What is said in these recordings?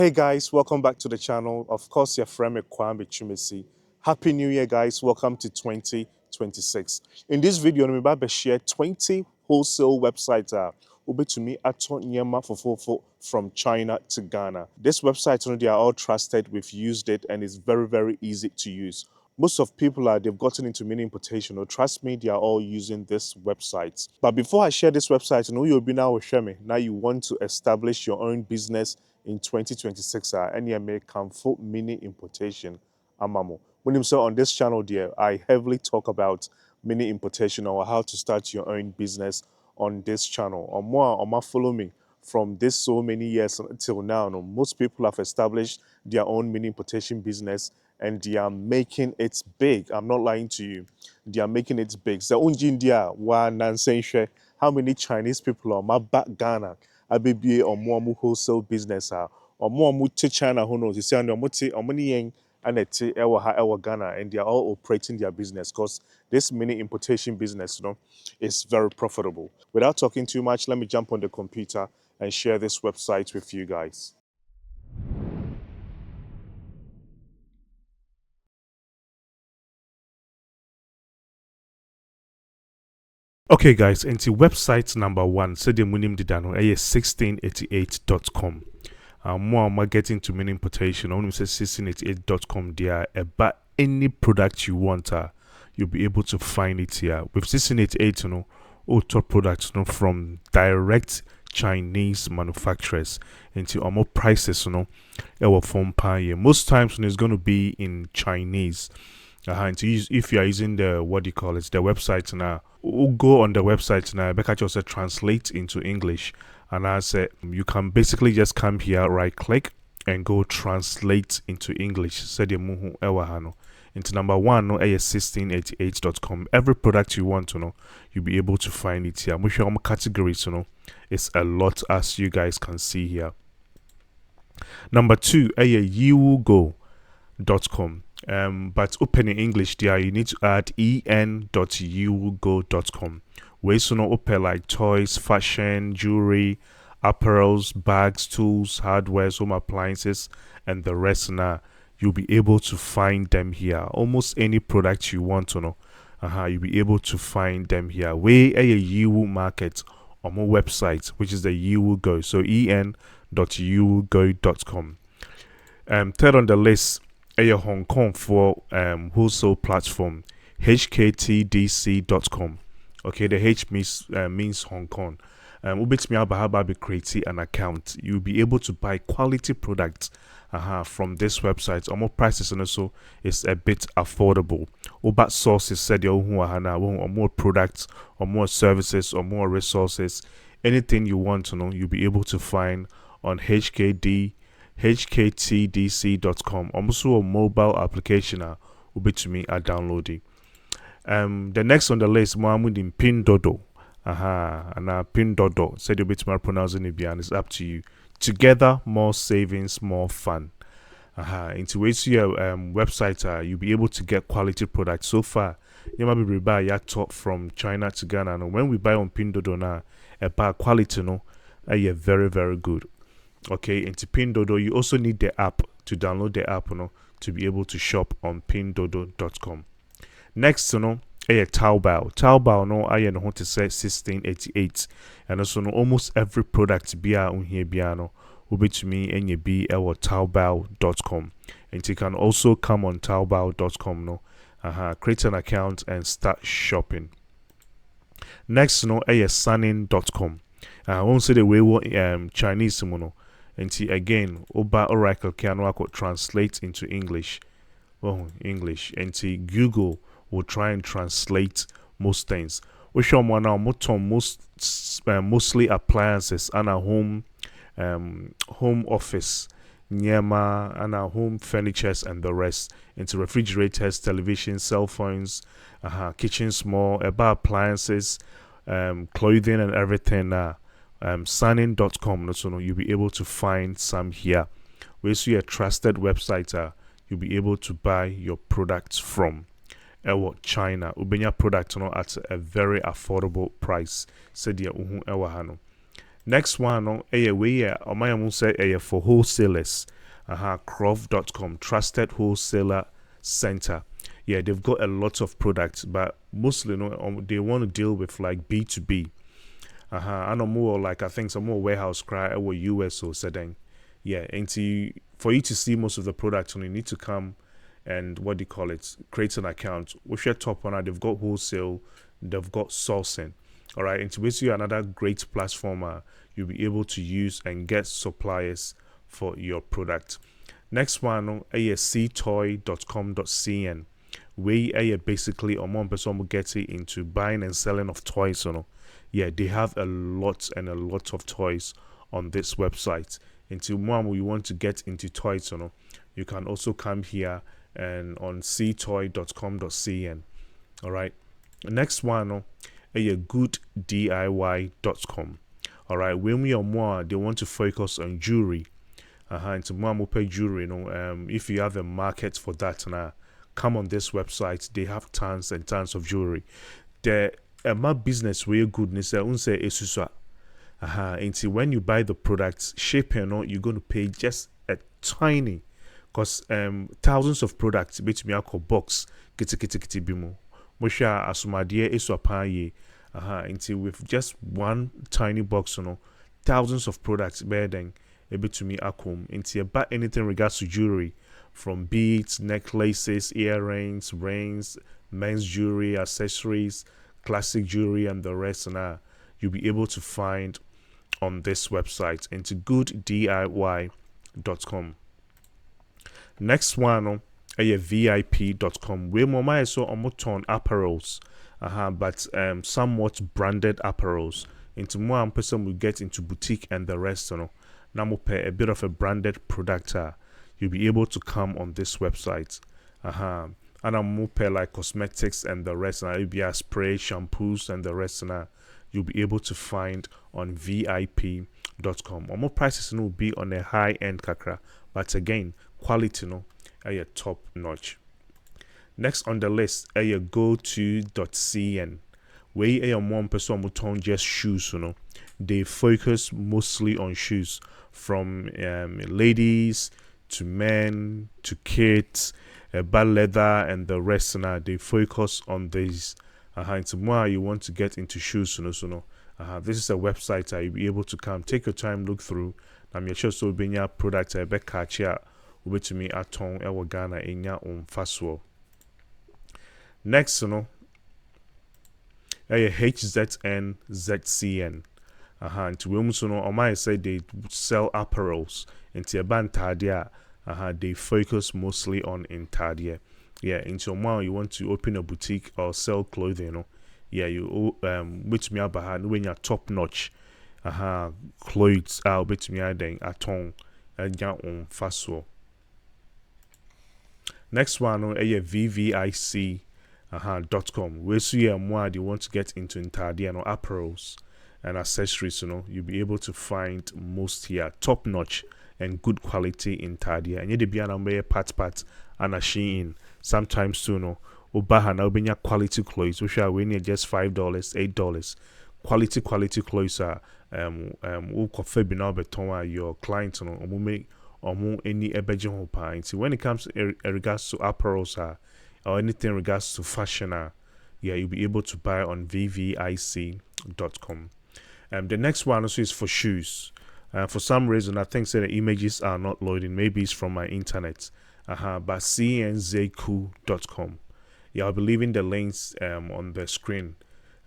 Hey guys, welcome back to the channel. Of course, your friend Kwame Chumesi. Happy New Year, guys. Welcome to 2026. In this video, I'm about to share 20 wholesale websites will to me at Nyama Fofoofo from China to Ghana. This website, they are all trusted. We've used it and it's very, very easy to use. Most of people they've gotten into mini importation. Or trust me, they are all using this website. But before I share this website, you'll be now with me. Now you want to establish your own business in 2026 and you may come for mini importation amamo. When you say on this channel dear, I heavily talk about mini importation or how to start your own business on this channel. Or more follow me from this so many years until now. No, most people have established their own mini importation business and they are making it big. I'm not lying to you. They are making it big. So India wa nansenshe. How many Chinese people are my back Ghana? Abibie or more wholesale business or more to China who knows you see and yen and ewa Ghana and they are all operating their business because this mini importation business is very profitable. Without talking too much, let me jump on the computer and share this website with you guys. Okay, guys, into website number one, so the munim didano 1688.com. More am I getting to mini importation? I want to say 1688.com there. About any product you want, you'll be able to find it here. With 1688, auto products, from direct Chinese manufacturers into more prices, our phone pay. Most times, it's going to be in Chinese. And if you are using the what do you call it, the website now, we'll go on the website now. Becca just translate into English, and I said you can basically just come here, right click, and go translate into English. Said muhu ewahano into number one, no, 1688.com. Every product you want to know, you'll be able to find it here. Which categories, it's a lot as you guys can see here. Number two, yougo.com. But open in English there, you need to add en.yougo.com. Where so no open like toys, fashion, jewelry, apparels, bags, tools, hardware, home appliances, and the rest now. You'll be able to find them here. Almost any product you want to know, you'll be able to find them here. Where a you market on my website, which is the you go. So en.yougo.com. Third on the list, a Hong Kong for wholesale platform, hktdc.com. Okay, the H means Hong Kong. Be creating an account. You'll be able to buy quality products from this website. More prices and also it's a bit affordable. But sources said or more products or more services or more resources. Anything you want to know, you'll be able to find on hktdc.com. Also a mobile application will be to me at downloading. The next on the list, Mohammed in Pindodo. And Pindodo said you'll be to my pronouncing it and it's up to you. Together, more savings, more fun. Into ways to your website, you'll be able to get quality products. So far, you might be buy your top from China to Ghana. And when we buy on Pindodo now, a quality very, very good. Okay, into Pindodo, you also need the app to download the app, to be able to shop on pindodo.com. Next, a Taobao. Taobao, I know to say 1688, and also almost every product be on here, will be to me and you be our Taobao.com, and you can also come on Taobao.com, create an account and start shopping. Next, Sunning.com. I won't say the way Chinese, and again, Oba Oracle can translate into English. English. And Google will try and translate most things. We show more now mostly appliances and a home office, nyama and our home furnitures and the rest into refrigerators, televisions, cell phones, kitchen small, about appliances, clothing and everything. Sunning.com, so you'll be able to find some here. Where you a trusted website, you'll be able to buy your products from. China, Ubenya product at a very affordable price. Said ya Next one, no, or my own say for wholesalers. Croft.com, trusted wholesaler center. Yeah, they've got a lot of products, but mostly, they want to deal with like B2B. I know more like I think some more warehouse cry or US or setting. Yeah, and for you to see most of the products, you need to come and what do you call it? Create an account. With your top one, they've got wholesale, they've got sourcing. All right, and to basically another great platform you'll be able to use and get suppliers for your product. Next one, ctoy.com.cn. We basically a one person will get into buying and selling of toys, Yeah, they have a lot and a lot of toys on this website. Into one you want to get into toys, you can also come here and on ctoy.com.cn. All right. Next one, gooddiy.com. All right. When we are more, they want to focus on jewelry. And to more pay jewelry, if you have a market for that now, come on this website. They have tons and tons of jewelry. The my business way goodness unse esusua. Until when you buy the products, shipping, you're going to pay just a tiny, because thousands of products bet me alcohol box kiti bimo. Mosha asumadie esuapaye. Until with just one tiny box, thousands of products bedding able to me akum into buy anything regards to jewelry, from beads, necklaces, earrings, rings, men's jewelry, accessories, classic jewelry, and the rest. And you'll be able to find on this website into gooddiy.com. Next one, vip.com. We more so almost on apparels, but somewhat branded apparels. Into more person will get into boutique and the rest, now pay a bit of a branded product. You'll be able to come on this website. And I'm pay like cosmetics and the rest. Now, you'll be a spray, shampoos, and the rest. Now, you'll be able to find on vip.com. Or more prices will be on a high end kakra, but again, quality a top notch. Next on the list, go2.cn. Where one person will just shoes, they focus mostly on shoes, from ladies to men to kids, bad leather and the rest. Now they focus on these. Into more you want to get into shoes, this is a website you'll be able to come, take your time, look through. I'm sure so being your product I bet catch ya over to me at home Ghana in your own fast world. Next, HZNZCN. Into women, on my side, they sell apparels into a band tadia. They focus mostly on intadia. Yeah, into a you want to open a boutique or sell clothing, yeah, you which me about when you're top notch. Clothes out which me adding at home and your own fast world. Next one, vvic.com. Where so you more you want to get into intadia apparels and accessories, you'll be able to find most here, top notch and good quality in Tadia. And you'll be an part and a Shein. Sometimes too, Obaha now being quality clothes, which are winning just $5, $8. Quality clothes are coffee bina beton your clients or make or any ebeji pints. When it comes to regards to apparels or anything regards to fashion, yeah, you'll be able to buy on vvic.com. The next one also is for shoes. For some reason, I think the images are not loading. Maybe it's from my internet. But cnzku.com. Yeah, I'll be leaving the links on the screen.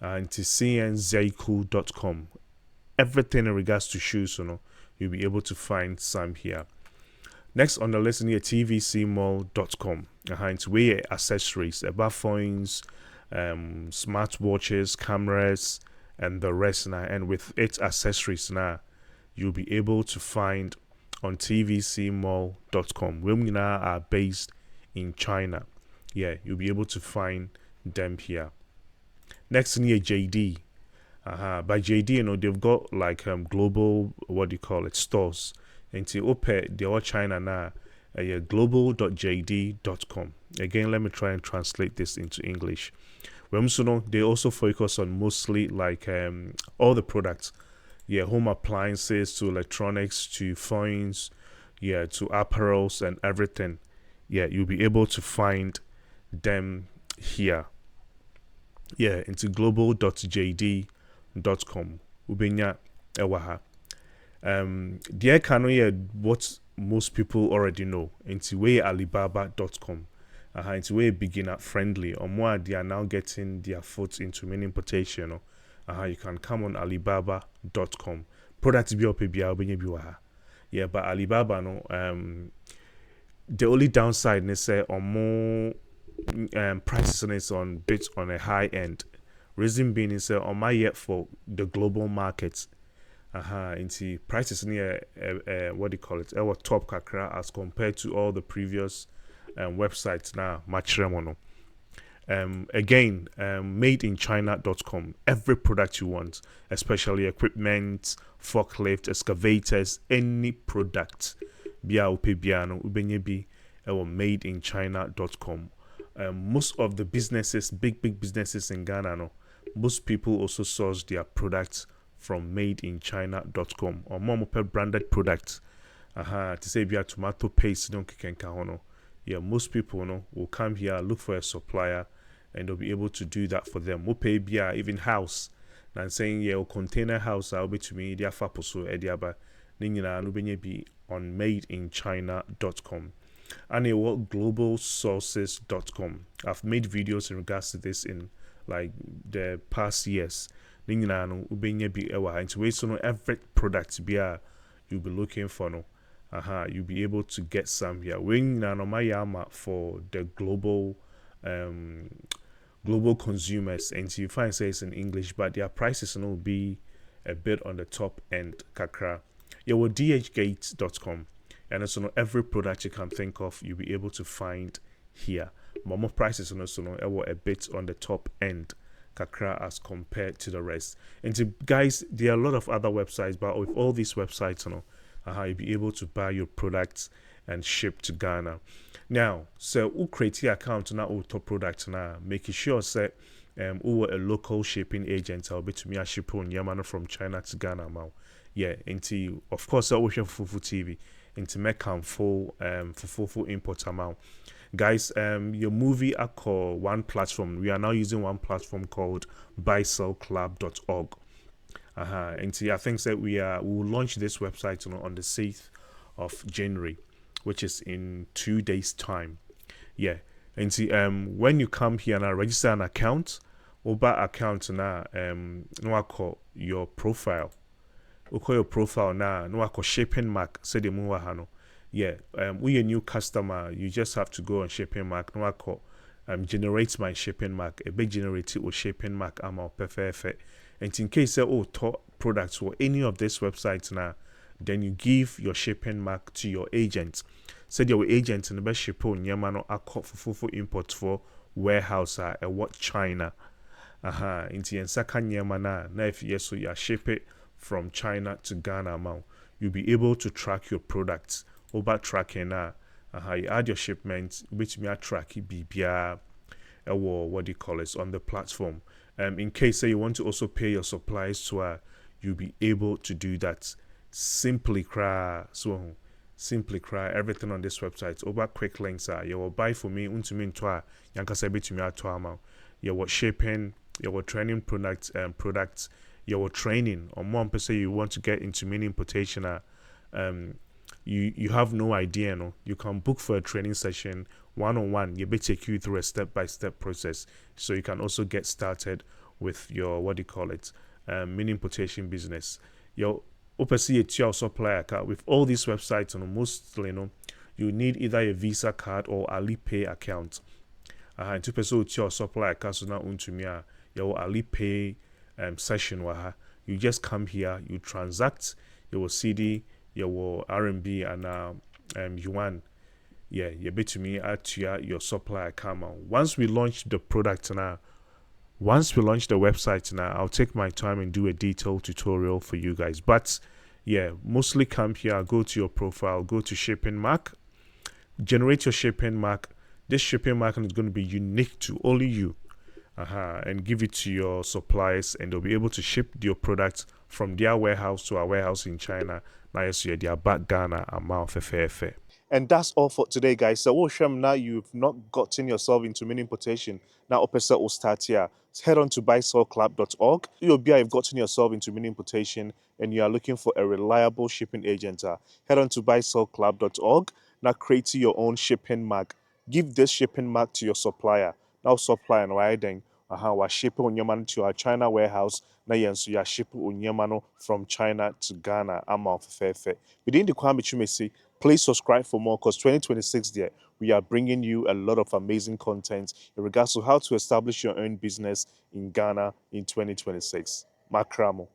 To cnzku.com. Everything in regards to shoes, you'll be able to find some here. Next on the list is tvcmall.com. It's where accessories, about phones, smartwatches, cameras, and the rest now. And with its accessories now, you'll be able to find on tvcmall.com. Women are based in China. Yeah, you'll be able to find them here. Next near JD. By JD, they've got like global, what do you call it, stores. And to open the all China now, global.jd.com. Again, let me try and translate this into English. They also focus on mostly like all the products home appliances to electronics to phones, to apparels and everything. You'll be able to find them here. Into global.jd.com. Ubenya ewaha. The can what most people already know. Into way alibaba.com. Into way beginner friendly. Or more, they are now getting their foot into mini importation. You can come on alibaba.com. Products be up biwaha. But Alibaba no the only downside is say on more prices is on bit on a high end. Reason being is on my yet for the global markets. Into prices near what do you call it? Our top kakra as compared to all the previous websites now. Much remono. Again, madeinchina.com. Every product you want, especially equipment, forklift, excavators, any product. Bia upe biano ubenye bi madeinchina.com. Most of the businesses, big businesses in Ghana, no, most people also source their products from madeinchina.com or more branded products. To say bia tomato paste don't kick and most people will come here, look for a supplier, and they'll be able to do that for them. We'll pay bia even house. And saying container house I'll be to me, dia faposo ediaba. Ningina nubenye be on madeinchina.com. And globalsources.com. I've made videos in regards to this in like the past years. Ningina no ubenye be ewa. And to so no every product be you'll be looking for no. You'll be able to get some here. When Nanomayama for the global consumers, and you find says in English, but their prices will be a bit on the top end. Kakra. dhgate.com, and also every product you can think of, you'll be able to find here. More prices and also a bit on the top end. Kakra as compared to the rest. And guys, there are a lot of other websites, but with all these websites, you'll be able to buy your products and ship to Ghana. Now, so who create your account now or top products now, making sure that who a local shipping agent I'll be to me a ship on Yamano from China to Ghana now. Into of course I watch Fofoofo TV into make full Fofoofo import amount. Guys, your movie I call one platform. We are now using one platform called buysellclub.org. And see, I think that we will launch this website on the 6th of January, which is in 2 days' time. And see, when you come here and register an account, account now, no I call your profile. We call your profile now, no I call shipping mark. Say the move hano. We a new customer. You just have to go on shipping mark. No I call generate my shipping mark. A big generated or shipping mark. I'm perfect. And in case top products or any of these websites now, then you give your shipping mark to your agent. Said your agent in the best ship on Yamano a call for Fofoofo import for warehouse what China. Into and second Yamana. Now if yes, so you ship it from China to Ghana amount, you'll be able to track your products. Over tracking you add your shipments, which may track it be what do you call it on the platform. In case you want to also pay your supplies to you'll be able to do that. Simply cry everything on this website. Over quick links you will buy for me unto me to yankasa bit to me at amount. You will shipping, you will training products you will training or more person you want to get into mini importation you have no idea you can book for a training session one-on-one. You may take you through a step-by-step process so you can also get started with your mini importation business. Your your supplier card with all these websites mostly you need either a Visa card or Alipay account. And to pursue your supplier card so now unto me your Alipay session you just come here, you transact your CD, your RMB and yuan. You bet to me at your supplier account. Once we launch the product now, once we launch the website now, I'll take my time and do a detailed tutorial for you guys. But mostly come here, go to your profile, go to shipping mark, generate your shipping mark. This shipping mark is going to be unique to only you. And give it to your suppliers, and they'll be able to ship your products from their warehouse to our warehouse in China. Now yes, you're their back Ghana amount fair. And that's all for today, guys. So, Osham, now you've not gotten yourself into mini importation. Now, Opesa will start here. Head on to buysellclub.org. You'll be you've gotten yourself into mini importation and you are looking for a reliable shipping agent. Head on to buysellclub.org. Now, create your own shipping mark. Give this shipping mark to your supplier. Now, supplier, and why then? We're shipping on to our China warehouse. Now, yes, you are shipping on from China to Ghana. I'm off fair. Within the Kwame Chumesi, please subscribe for more because 2026 there, we are bringing you a lot of amazing content in regards to how to establish your own business in Ghana in 2026. Makramo.